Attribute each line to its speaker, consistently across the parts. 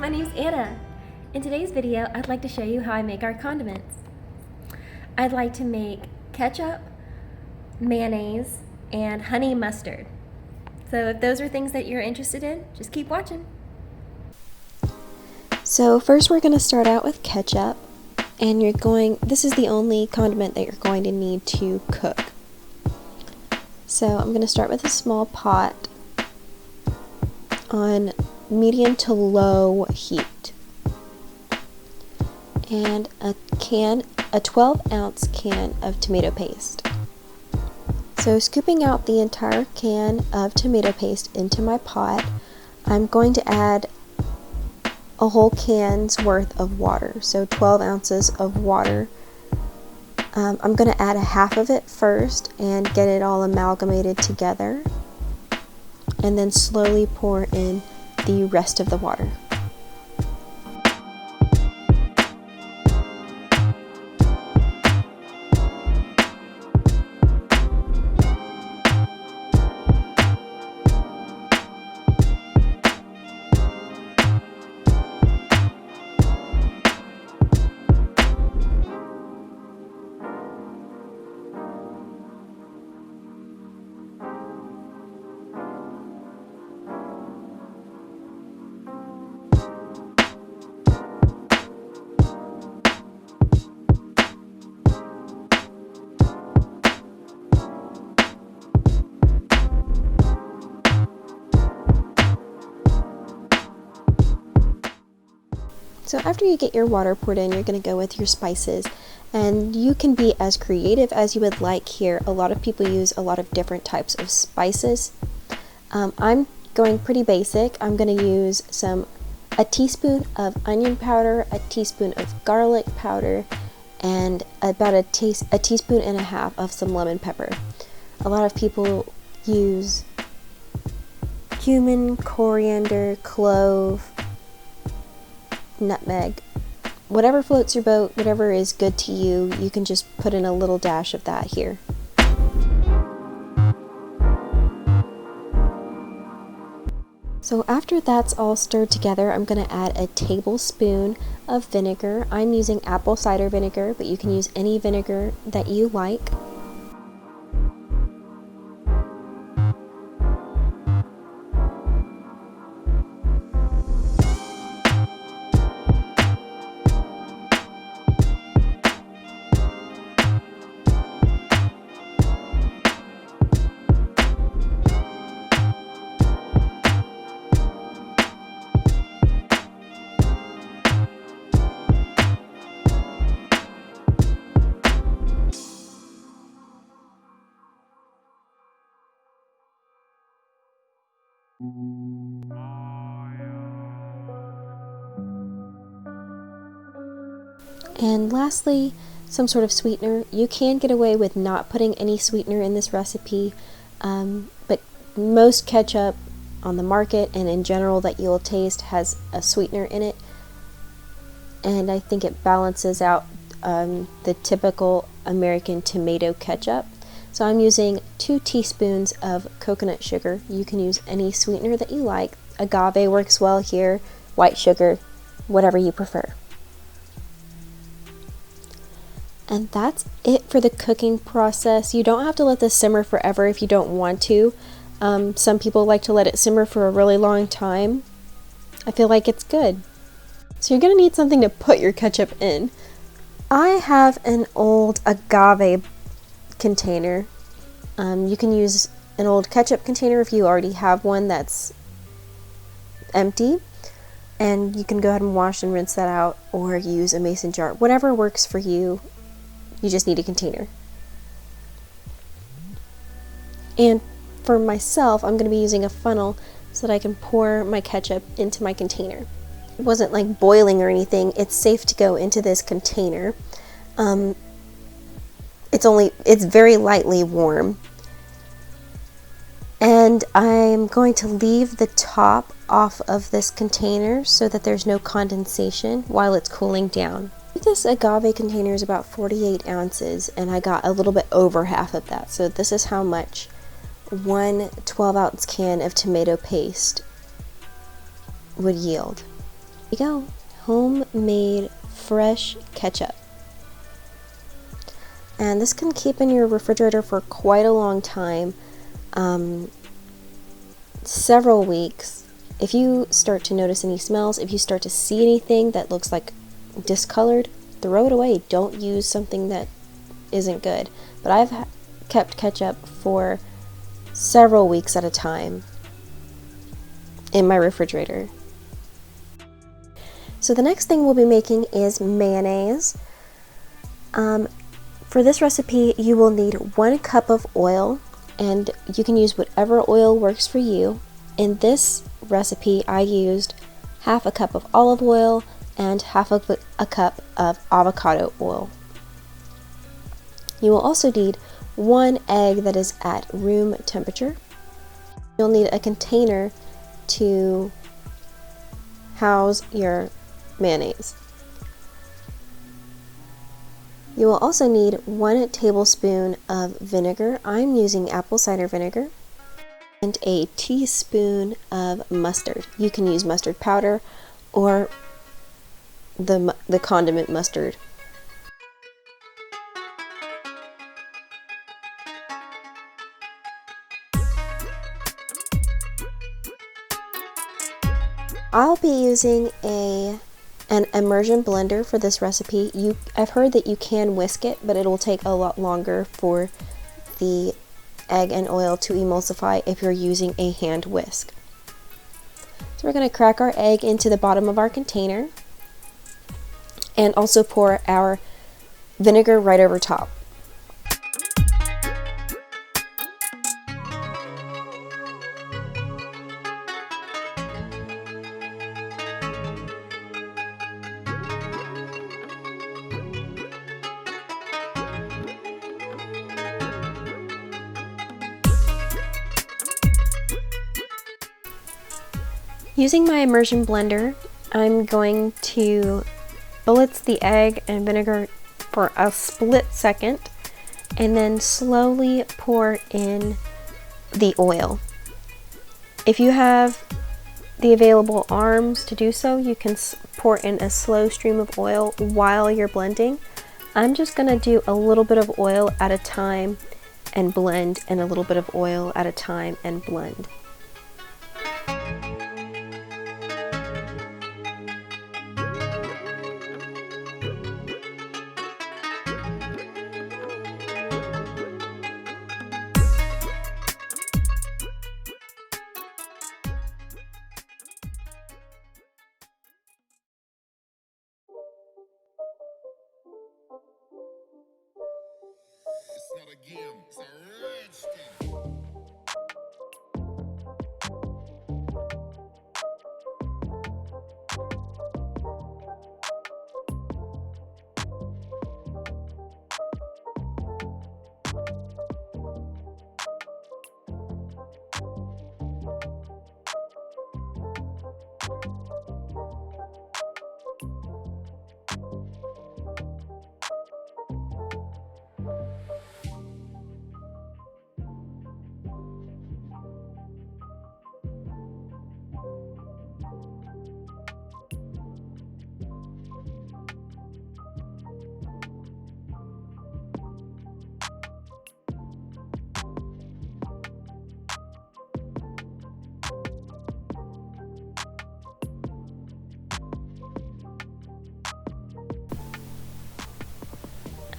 Speaker 1: my name's Anna. In today's video, I'd like to show you how I make our condiments. I'd like to make ketchup, mayonnaise, and honey mustard. So if those are things that you're interested in, just keep watching.
Speaker 2: So first we're going to start out with ketchup, and this is the only condiment that you're going to need to cook. So I'm going to start with a small pot on medium to low heat, and a 12-ounce can of tomato paste. So scooping out the entire can of tomato paste into my pot, I'm going to add a whole can's worth of water, so 12 ounces of water. I'm going to add a half of it first and get it all amalgamated together, and then slowly pour in the rest of the water. So after you get your water poured in, you're going to go with your spices, and you can be as creative as you would like here. A lot of people use a lot of different types of spices. I'm going pretty basic. I'm going to use a teaspoon of onion powder, a teaspoon of garlic powder, and about a teaspoon and a half of some lemon pepper. A lot of people use cumin, coriander, clove, nutmeg. Whatever floats your boat, whatever is good to you, you can just put in a little dash of that here. So after that's all stirred together, I'm going to add a tablespoon of vinegar. I'm using apple cider vinegar, but you can use any vinegar that you like. And lastly, some sort of sweetener. You can get away with not putting any sweetener in this recipe, but most ketchup on the market and in general that you'll taste has a sweetener in it, and I think it balances out the typical American tomato ketchup. So I'm using 2 teaspoons of coconut sugar. You can use any sweetener that you like. Agave works well here, white sugar, whatever you prefer. And that's it for the cooking process. You don't have to let this simmer forever if you don't want to. Some people like to let it simmer for a really long time. I feel like it's good. So you're going to need something to put your ketchup in. I have an old agave container. You can use an old ketchup container if you already have one that's empty. And you can go ahead and wash and rinse that out, or use a mason jar. Whatever works for you. You just need a container. And for myself, I'm going to be using a funnel so that I can pour my ketchup into my container. It wasn't like boiling or anything. It's safe to go into this container. It's very lightly warm. And I'm going to leave the top off of this container so that there's no condensation while it's cooling down. This agave container is about 48 ounces, and I got a little bit over half of that. So this is how much one 12-ounce can of tomato paste would yield. Here you go, homemade fresh ketchup. And this can keep in your refrigerator for quite a long time, several weeks. If you start to notice any smells, if you start to see anything that looks like discolored, throw it away. Don't use something that isn't good. But I've kept ketchup for several weeks at a time in my refrigerator. So the next thing we'll be making is mayonnaise. For this recipe, you will need 1 cup of oil, and you can use whatever oil works for you. In this recipe, I used half a cup of olive oil and half of a cup of avocado oil. You will also need 1 egg that is at room temperature. You'll need a container to house your mayonnaise. You will also need 1 tablespoon of vinegar. I'm using apple cider vinegar. And a teaspoon of mustard. You can use mustard powder or the condiment mustard. I'll be using an immersion blender for this recipe. I've heard that you can whisk it, but it will take a lot longer for the egg and oil to emulsify if you're using a hand whisk. So we're going to crack our egg into the bottom of our container and also pour our vinegar right over top. Using my immersion blender, I'm going to blitz the egg and vinegar for a split second and then slowly pour in the oil. If you have the available arms to do so, you can pour in a slow stream of oil while you're blending. I'm just going to do a little bit of oil at a time and blend, and a little bit of oil at a time and blend.
Speaker 3: It's not a game, it's a rich thing.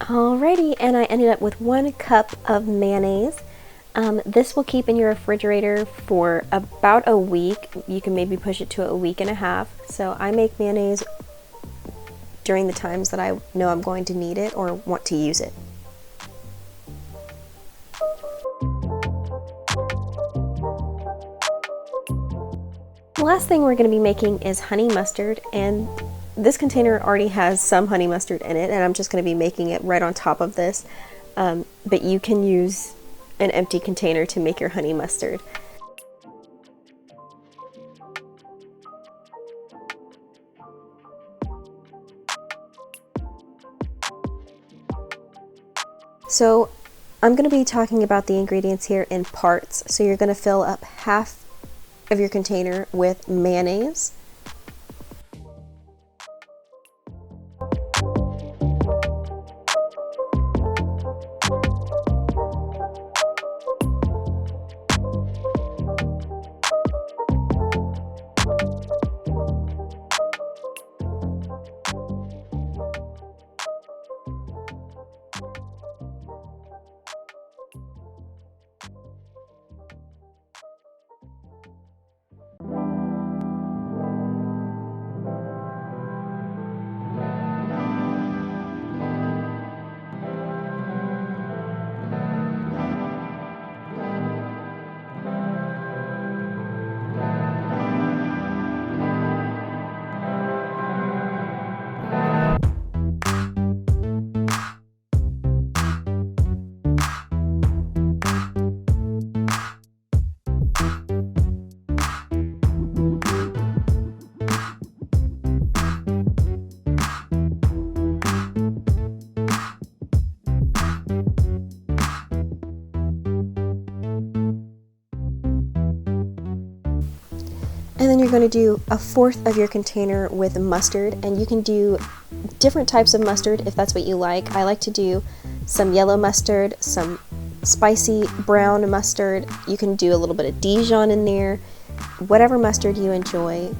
Speaker 1: Alrighty, and I ended up with 1 cup of mayonnaise. This will keep in your refrigerator for about a week. You can maybe push it to a week and a half. So I make mayonnaise during the times that I know I'm going to need it or want to use it. The last thing we're going to be making is honey mustard, and this container already has some honey mustard in it, and I'm just going to be making it right on top of this, but you can use an empty container to make your honey mustard. So I'm going to be talking about the ingredients here in parts. So you're going to fill up half of your container with mayonnaise.
Speaker 2: you're going to do 1/4 of your container with mustard, and you can do different types of mustard if that's what you like. I like to do some yellow mustard, some spicy brown mustard. You can do a little bit of Dijon in there, whatever mustard you enjoy.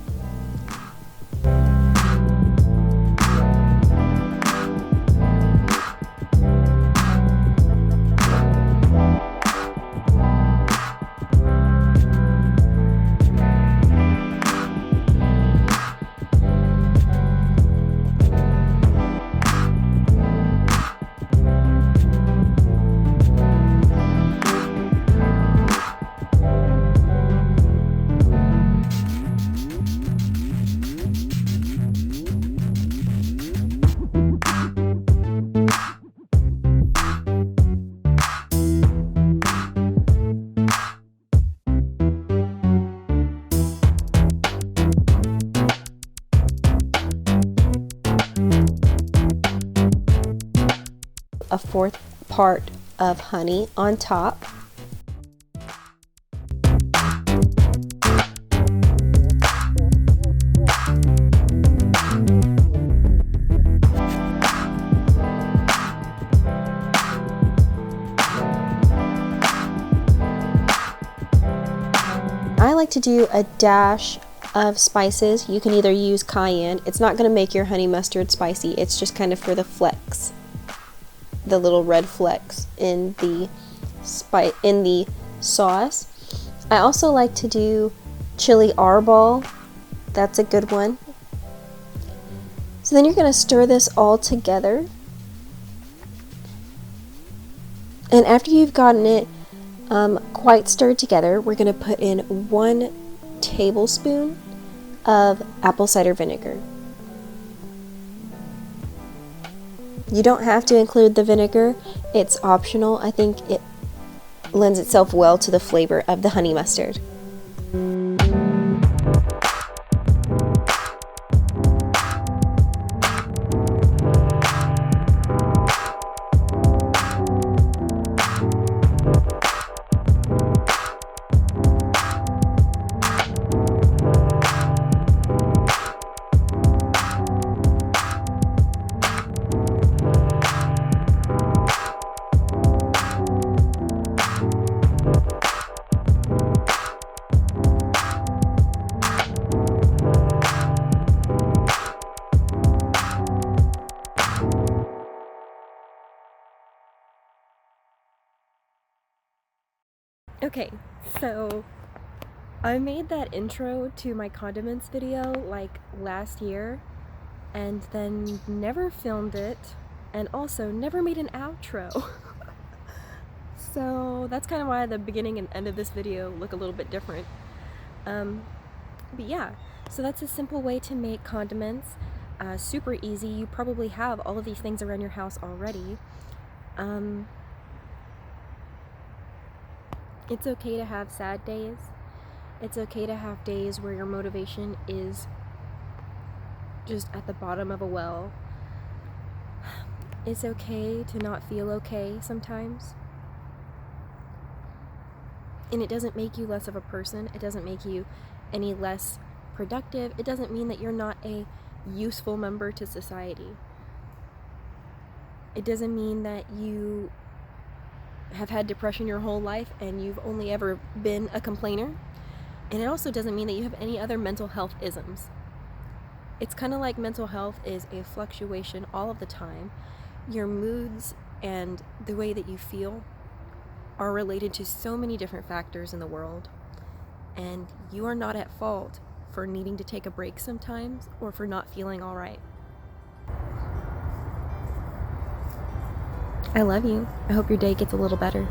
Speaker 2: A 1/4 part of honey on top. I like to do a dash of spices. You can either use cayenne. It's not going to make your honey mustard spicy. It's just kind of for the flecks, the little red flecks in the sauce. I also like to do chili arbol. That's a good one. So then you're going to stir this all together. And after you've gotten it quite stirred together, we're going to put in 1 tablespoon of apple cider vinegar. You don't have to include the vinegar, it's optional. I think it lends itself well to the flavor of the honey mustard.
Speaker 1: Okay, so I made that intro to my condiments video like last year and then never filmed it and also never made an outro. So that's kind of why the beginning and end of this video look a little bit different. But yeah, so that's a simple way to make condiments. Super easy. You probably have all of these things around your house already. It's okay to have sad days. It's okay to have days where your motivation is just at the bottom of a well. It's okay to not feel okay sometimes. And it doesn't make you less of a person. It doesn't make you any less productive. It doesn't mean that you're not a useful member to society. It doesn't mean that you have had depression your whole life and you've only ever been a complainer. And it also doesn't mean that you have any other mental health isms. It's kind of like mental health is a fluctuation all of the time. Your moods and the way that you feel are related to so many different factors in the world. And you are not at fault for needing to take a break sometimes or for not feeling all right. I love you. I hope your day gets a little better.